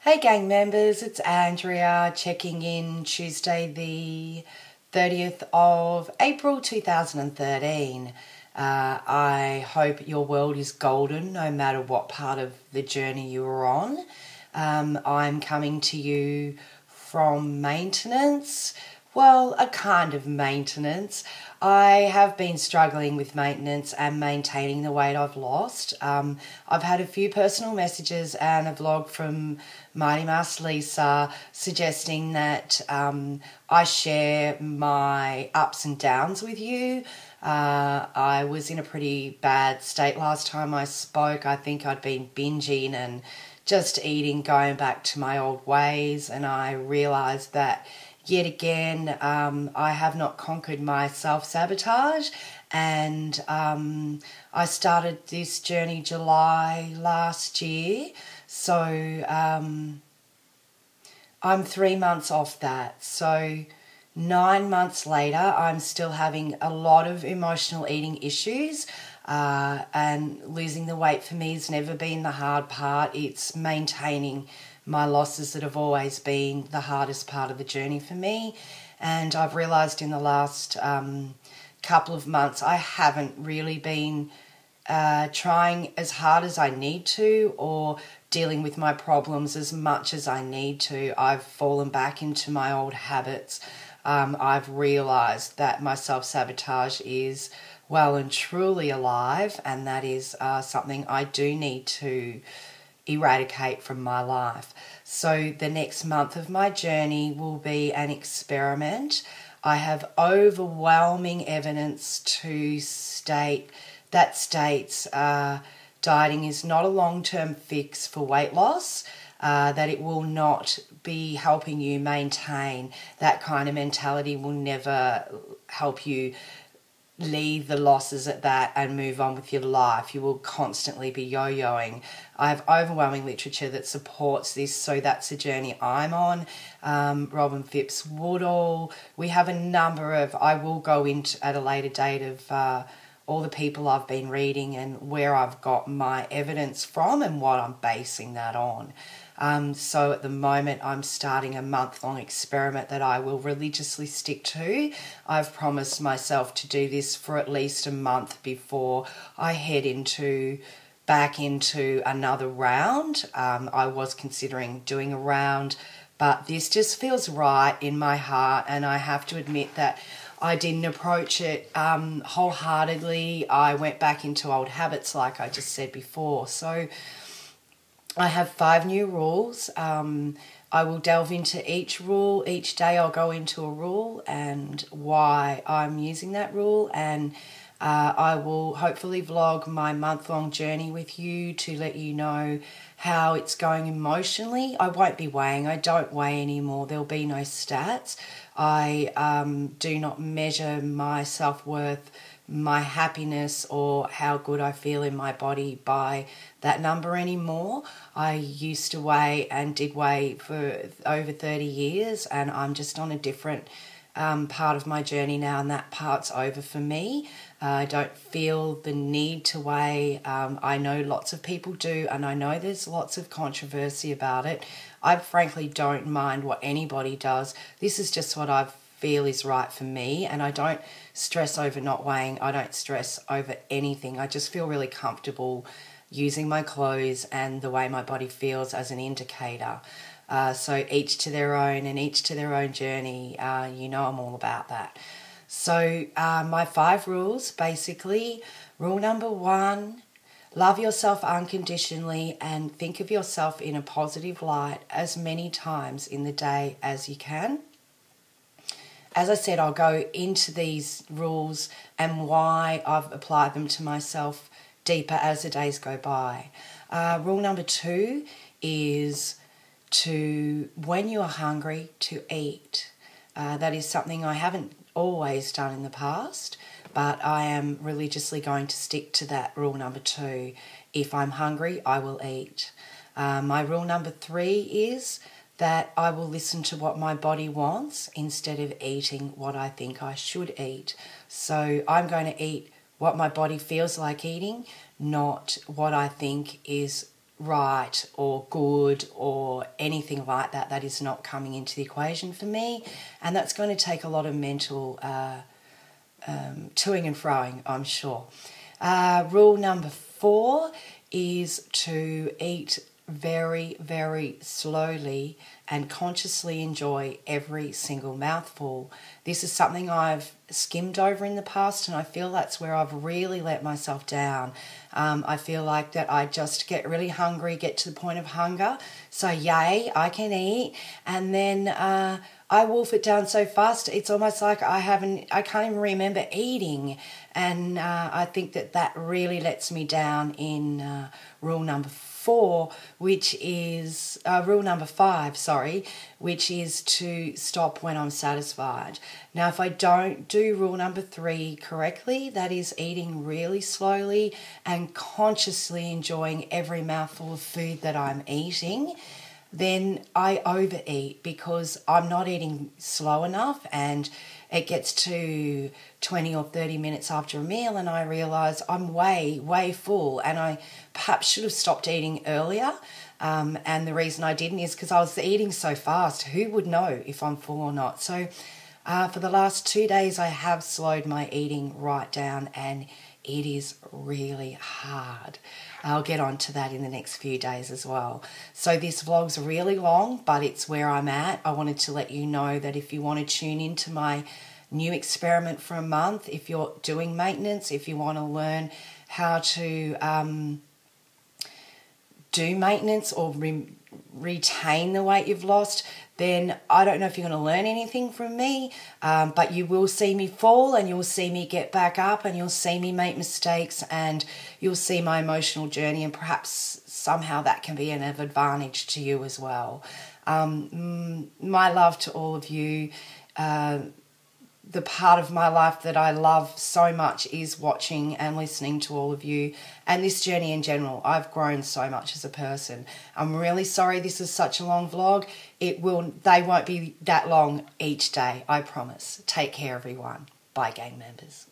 Hey gang members, it's Andrea checking in Tuesday the 30th of April 2013. I hope your world is golden no matter what part of the journey you're on. I'm coming to you from maintenance. Well, a kind of maintenance. I have been struggling with maintenance and maintaining the weight I've lost. I've had a few personal messages and a vlog from Mighty Mouse Lisa suggesting that I share my ups and downs with you. I was in a pretty bad state last time I spoke. I think I'd been binging and just eating, going back to my old ways, and I realised that yet again, I have not conquered my self-sabotage, and I started this journey July last year, so I'm 3 months off that. So 9 months later, I'm still having a lot of emotional eating issues, and losing the weight for me has never been the hard part. It's maintaining my losses that have always been the hardest part of the journey for me. And I've realised in the last couple of months I haven't really been trying as hard as I need to, or dealing with my problems as much as I need to. I've fallen back into my old habits. I've realised that my self-sabotage is well and truly alive, and that is something I do need to eradicate from my life. So the next month of my journey will be an experiment. I have overwhelming evidence to state that states dieting is not a long-term fix for weight loss, that it will not be helping you maintain. That kind of mentality will never help you leave the losses at that and move on with your life. You will constantly be yo-yoing. I have overwhelming literature that supports this, so that's the journey I'm on. Robin Phipps Woodall. We have a number of, I will go into at a later date of all the people I've been reading and where I've got my evidence from and what I'm basing that on. So at the moment I'm starting a month-long experiment that I will religiously stick to. I've promised myself to do this for at least a month before I head back into another round. I was considering doing a round, but this just feels right in my heart, and I have to admit that I didn't approach it wholeheartedly. I went back into old habits like I just said before. So I have 5 new rules. I will delve into each rule. Each day I'll go into a rule and why I'm using that rule, and I will hopefully vlog my month-long journey with you to let you know how it's going emotionally. I won't be weighing. I don't weigh anymore. There'll be no stats. I do not measure my self-worth, my happiness, or how good I feel in my body by that number anymore. I used to weigh and did weigh for over 30 years, and I'm just on a different part of my journey now, and that part's over for me. I don't feel the need to weigh. I know lots of people do, and I know there's lots of controversy about it. I frankly don't mind what anybody does. This is just what I feel is right for me, and I don't stress over not weighing. I don't stress over anything. I just feel really comfortable using my clothes and the way my body feels as an indicator. So each to their own, and each to their own journey. You know I'm all about that. So my 5 rules, basically. Rule number 1, love yourself unconditionally and think of yourself in a positive light as many times in the day as you can. As I said, I'll go into these rules and why I've applied them to myself deeper as the days go by. Rule number 2 is to, when you are hungry, to eat. That is something I haven't always done in the past, but I am religiously going to stick to that rule number 2. If I'm hungry, I will eat. My rule number 3 is that I will listen to what my body wants instead of eating what I think I should eat. So I'm going to eat what my body feels like eating, not what I think is right or good or anything like that. That is not coming into the equation for me, and that's going to take a lot of mental toing and froing, I'm sure. Rule number 4 is to eat very, very slowly and consciously enjoy every single mouthful. This is something I've skimmed over in the past, and I feel that's where I've really let myself down. I feel like that I just get really hungry, get to the point of hunger, so yay, I can eat, and then I wolf it down so fast, it's almost like I can't even remember eating, and I think that really lets me down in rule number 4, which is rule number 5, which is to stop when I'm satisfied. Now, if I don't do rule number 3 correctly, that is eating really slowly and consciously enjoying every mouthful of food that I'm eating, then I overeat because I'm not eating slow enough, and it gets to 20 or 30 minutes after a meal and I realise I'm way, way full, and I perhaps should have stopped eating earlier. And the reason I didn't is because I was eating so fast. Who would know if I'm full or not? So for the last 2 days I have slowed my eating right down, and it is really hard. I'll get on to that in the next few days as well. So this vlog's really long, but it's where I'm at. I wanted to let you know that if you want to tune into my new experiment for a month, if you're doing maintenance, if you want to learn how to do maintenance or retain the weight you've lost, then I don't know if you're going to learn anything from me, but you will see me fall, and you'll see me get back up, and you'll see me make mistakes, and you'll see my emotional journey, and perhaps somehow that can be an advantage to you as well. My love to all of you. The part of my life that I love so much is watching and listening to all of you, and this journey in general. I've grown so much as a person. I'm really sorry this is such a long vlog. They won't be that long each day, I promise. Take care, everyone. Bye, gang members.